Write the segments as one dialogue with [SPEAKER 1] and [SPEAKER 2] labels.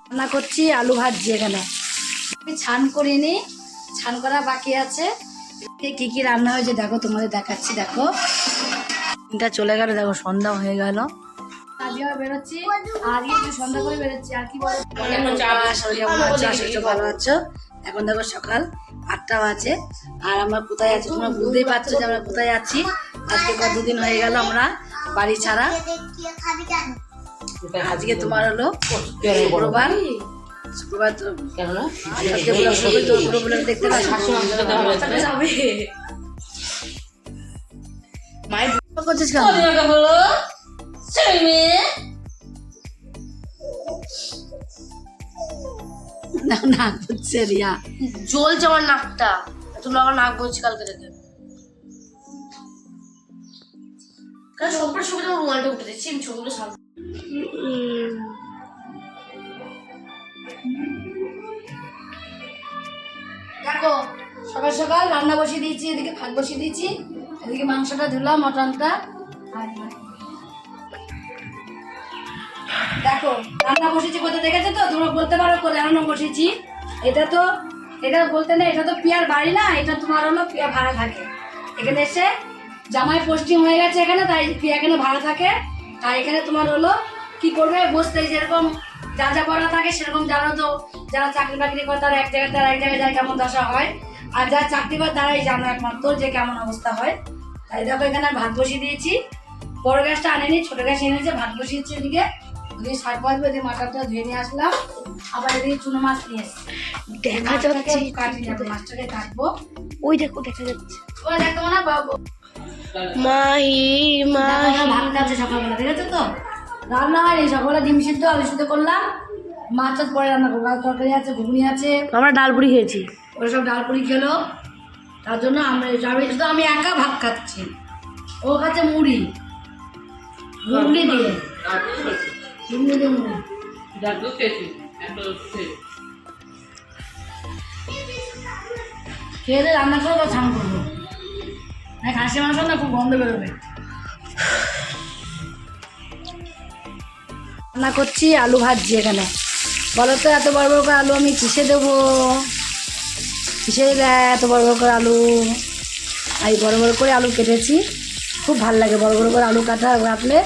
[SPEAKER 1] রান্না করছি আলু ভাজি। এখানে আমি ছান করিনি, ছান করা বাকি আছে। কি কি রান্না হয়েছে দেখো, তোমাদের দেখাচ্ছি। দেখো দিনটা চলে গেল, দেখো সন্ধ্যা হয়ে গেল। আজকে বেরোচ্ছি, আজকে একটু সন্ধ্যা করে বেরোচ্ছি। আর কি বলো, ভালো আছো? এখন দেখো সকাল 8টা বাজে। আর আমরা কোথায় আছি তোমরা বুঝতেই পারছো যে আমরা কোথায় আছি। আজকে কতদিন হয়ে গেল আমরা বাড়ি ছাড়া। আজকে তোমার হলো শুক্রবার। শুক্রবার তো দেখতে মায়ের করছিস কেন? নাক হচ্ছে রিয়া,
[SPEAKER 2] জ্বলছে আমার নাকটা। তোমরা আমার নাক বলছি কালকে থেকে। কারণ সবার ছবিটা রুমালটা উঠে দিচ্ছি, আমি ছবিগুলো সামনে।
[SPEAKER 1] দেখো সকাল সকাল রান্না বসিয়ে দিয়েছি, এদিকে ভাত বসিয়ে দিয়েছি, এদিকে মাংসটা ধুলাম, মটনটা। দেখো রান্না বসেছি কোথায় দেখেছো তো? তোমরা বলতে পারো কোথায় রান্না বসেছি। এটা বলতে নেই, এটা তো পিয়ার বাড়ি না, এটা তোমার হলো পিয়া ভাড়া থাকে। এখানে এসে জামাই পোস্টিং হয়ে গেছে এখানে, তাই পিয়া এখানে ভাড়া থাকে। তাই এখানে তোমার হলো কি করবে, বসতে যেরকম যা যা করা থাকে সেরকম। জানো তো যারা চাকরি বাকরি করে তারা এক জায়গায় তারা এক জায়গায় যায়, কেমন দশা হয়। আর যারা চাকরি করে তারাই জানো একমাত্র যে কেমন অবস্থা হয়। তাই দেখো এখানে ভাত বসিয়ে দিয়েছি। বড় গ্যাসটা আনেনি, ছোট গ্যাস এনেছে। ভাত বসিয়েছি এদিকে, ওদিকে শাক ভাজবো, এদিকে মাথাটা ধুয়ে নিয়ে আসলাম। আবার এদিকে চুনো মাছ নিয়ে এসছি, দেখা যাচ্ছে। কাটি যাবে, মাছটাকে কাটবো।
[SPEAKER 2] ওই দেখো দেখা যাচ্ছে।
[SPEAKER 1] ওরা দেখো না বাবু ভাত আছে সকালবেলা, ঠিক আছে তো? রান্না হয়নি, সকালে ডিম সিদ্ধ আলু সিদ্ধ করলাম। মাছ টাছ পরে রান্না করবো। তরকারি আছে, ঘুগনি আছে।
[SPEAKER 2] আমরা ডালপুরি খেয়েছি।
[SPEAKER 1] ওরা সব ডালপুরি খেলো, তার জন্য শুধু আমি একা ভাত খাচ্ছি। ও খাচ্ছে মুড়ি, ঘুগনি দিয়ে মুড়ি। খেয়ে দিয়ে রান্না করবো, স্নান করবো। খাসি মাংস না, খুব গন্ধ বেরোবে। রান্না করছি আলু ভাজি। এখানে বলো তো এত বড় বড় করে আলু আমি কিসে দেবো? কিসে দেয় এত বড় বড় করে আলু? এই বড় বড় করে আলু কেটেছি, খুব ভালো লাগে বড় বড় করে আলু কাটলে।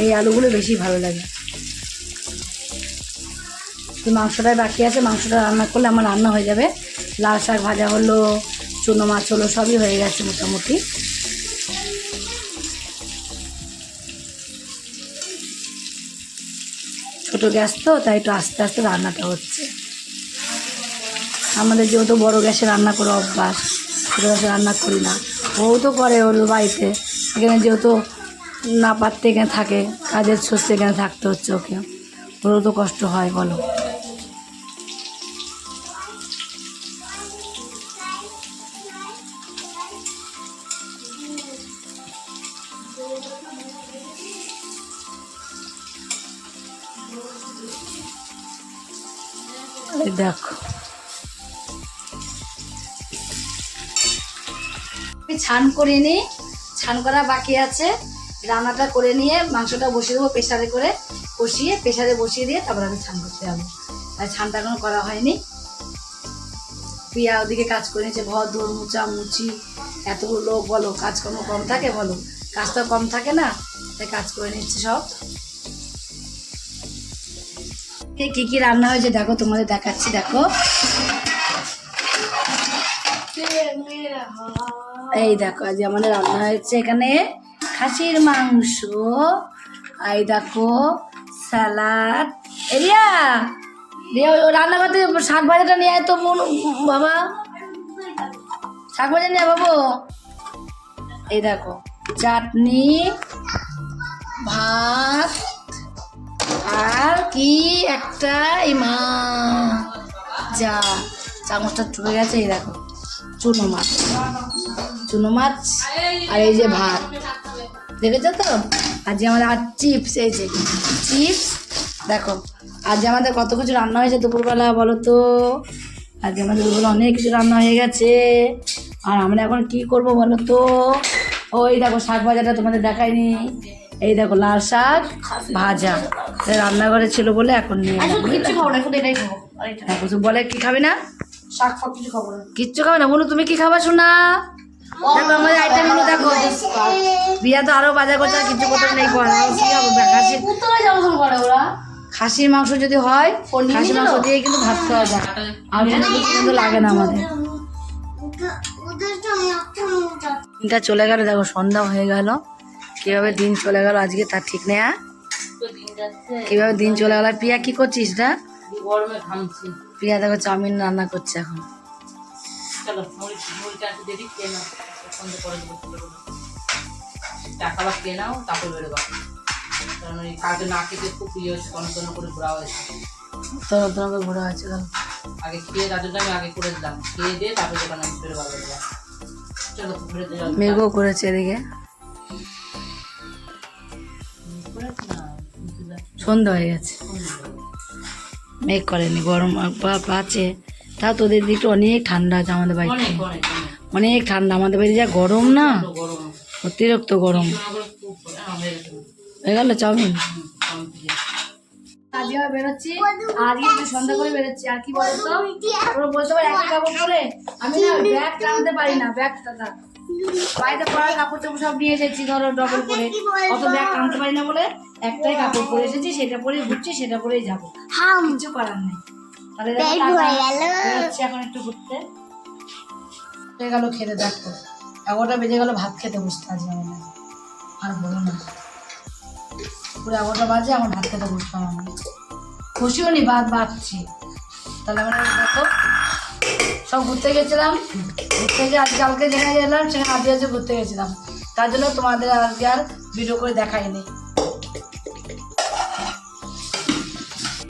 [SPEAKER 1] এই আলুগুলো বেশি ভালো লাগে। মাংসটাই বাকি আছে, মাংসটা রান্না করলে আমার রান্না হয়ে যাবে। লাল শাক ভাজা হলো, চুনো মাছ হলো, সবই হয়ে গেছে মোটামুটি। ছোট গ্যাস তো, তাই একটু আস্তে আস্তে রান্নাটা হচ্ছে। আমাদের যেহেতু বড় গ্যাসে রান্না করে অভ্যাস, ছোটো গ্যাসে রান্না করি না। ও তো করে ওর বাড়িতে, এখানে যেহেতু না পারতে এখানে থাকে, কাজের সস্তে এখানে থাকতে হচ্ছে ওকে। ওরও তো কষ্ট হয় বলো। দেখো আমি ছান করিনি, ছান করা বাকি আছে। রান্নাটা করে নিয়ে মাংসটা বসিয়ে দেবো প্রেসারে করে, প্রেসারে বসিয়ে দিয়ে তারপর আমি ছান করতে যাবো। তাই ছানটা এখনো করা হয়নি। প্রিয়া ওদিকে কাজ করে নিচ্ছে, ঘর দৌড় মুচা মুচি। এতগুলো লোক বলো, কাজকর্ম কম থাকে বলো? কাজ তো কম থাকে না, তাই কাজ করে নিচ্ছে সব। কি কি রান্না হয়েছে দেখো, তোমাদের দেখাচ্ছি। দেখো এই দেখো আজ আমাদের রান্না হয়েছে এখানে খাসির মাংস। এই দেখো স্যালাড। রিয়া রান্না করতে শাক ভাজাটা নিয়ে আয় তো বাবা, শাক ভাজা নিয়ে বাবু। এই দেখো চাটনি, ভাত, আর কি একটা এই যা চামচটা ঢুকে গেছে। এই দেখো চুনো মাছ, আর এই যে ভাত, দেখেছো তো? আজ আমাদের আর চিপস, এই যে চিপস। দেখো আজ আমাদের কত কিছু রান্না হয়েছে দুপুরবেলা বলো তো। আজ আমাদের দুপুরবেলা অনেক কিছু রান্না হয়ে গেছে। আর আমরা এখন কি করব বলো তো? ওই দেখো শাক ভাজাটা তোমাদের দেখায়নি, এই দেখো লাল শাক ভাজা রান্নাঘরে ছিল বলে এখন নিয়ে
[SPEAKER 2] আর
[SPEAKER 1] এলাম।
[SPEAKER 2] শুধু কিচ্ছু খাবো না, শুধু এটাই খাবো। আর এটা
[SPEAKER 1] হ্যাঁ, কুসুম বলে কি খাবে না,
[SPEAKER 2] শাক ফাক কিছু খাবো না।
[SPEAKER 1] কিচ্ছু খাবে না। বলু তুমি কি খাবা শোনা? দেখো আমাদের আইটেমগুলো দেখো, বিয়া তো আরো বাজার করছে, আর কিছু করতে নেই করা। কি খাবো? খাসি,
[SPEAKER 2] কোথায় যাবো শুরু করে ওরা?
[SPEAKER 1] খাসির মাংস যদি হয়, খাসির মাংস দিয়ে কিন্তু ভাত খাওয়া যায়। আর কিছু কিন্তু লাগে না আমাদের। দিনটা চলে গেল, দেখো সন্ধ্যা হয়ে গেল, কিভাবে দিন চলে গেল আজকে তার ঠিক নেই। কিভাবে দিন চলে গেল। প্রিয়া কি করছিস না?
[SPEAKER 3] গরমে ঘামছি।
[SPEAKER 1] প্রিয়া দেখো চাউমিন রান্না করছে এখন।
[SPEAKER 3] চলো মুড়িটা একটু দেরি খেয়ে নাও, সন্ধ্যে করে দেবো। টাকা বা খেয়ে নাও, তারপর বেরোবা। কারণ ওই কালকে না খেতে খুব ইয়ে হচ্ছে, তন্ন করে ঘোরা হয়েছে।
[SPEAKER 1] তোমাকে ঘোরা হয়েছে গেল।
[SPEAKER 3] আগে খেয়ে তার জন্য আমি আগে করে দিলাম, খেয়ে দিয়ে তারপরে দোকানে আমি বেরোবা বেরোবা। চলো ঘুরে দিলাম।
[SPEAKER 1] মেঘও করেছে এদিকে, সন্ধ্যা হয়ে গেছে। মেঘ করেনি, গরম আছে। তা তোদের দিকটা অনেক ঠান্ডা আছে, আমাদের বাড়িতে
[SPEAKER 3] অনেক অনেক অনেক
[SPEAKER 1] অনেক ঠান্ডা। আমাদের বাড়িতে যা গরম না,
[SPEAKER 3] গরম।
[SPEAKER 1] অতিরিক্ত গরম।
[SPEAKER 3] হয়ে গেছে।
[SPEAKER 1] হয়ে গেল চাউমিন।
[SPEAKER 3] কমপ্লিট।
[SPEAKER 1] আজকে আমি বেরোচ্ছি, আজকে একটু সন্ধ্যা করে বেরোচ্ছি। আর কি বলতো, তোমরা বলতে পারো একই কাপড় পরে আমি না ব্যাগ টানতে পারি না, ব্যাগ টানা বাড়িতে পরার কাপড় টাপড় সব নিয়ে এসেছি, ধরো ডবল করে, অত ব্যাগ টানতে পারি না বলে একটাই কাপড় পরে এসেছি, সেটা পরেই ঘুরছি, সেটা পরেই যাবো, কিছু করার নেই। তাহলে দেখো বেরোচ্ছি এখন একটু ঘুরতে। হয়ে গেল খেতে, দেখো 11টা বেজে গেল ভাত খেতে বসতে আজকে আমাদের। আর বলো না, পুরো 11টা বাজে আমার ভাত খেতে বসতাম। আমি খুশিও নি, ভাত বাঁচছি। তাহলে আমরা দেখো সব ঘুরতে গেছিলাম, ঘুরতে গিয়ে আজকে কালকে যেখানে গেলাম সেখানে আজকে ঘুরতে গেছিলাম, তার জন্য তোমাদের আজকে আর ভিডিও করে দেখাইনি।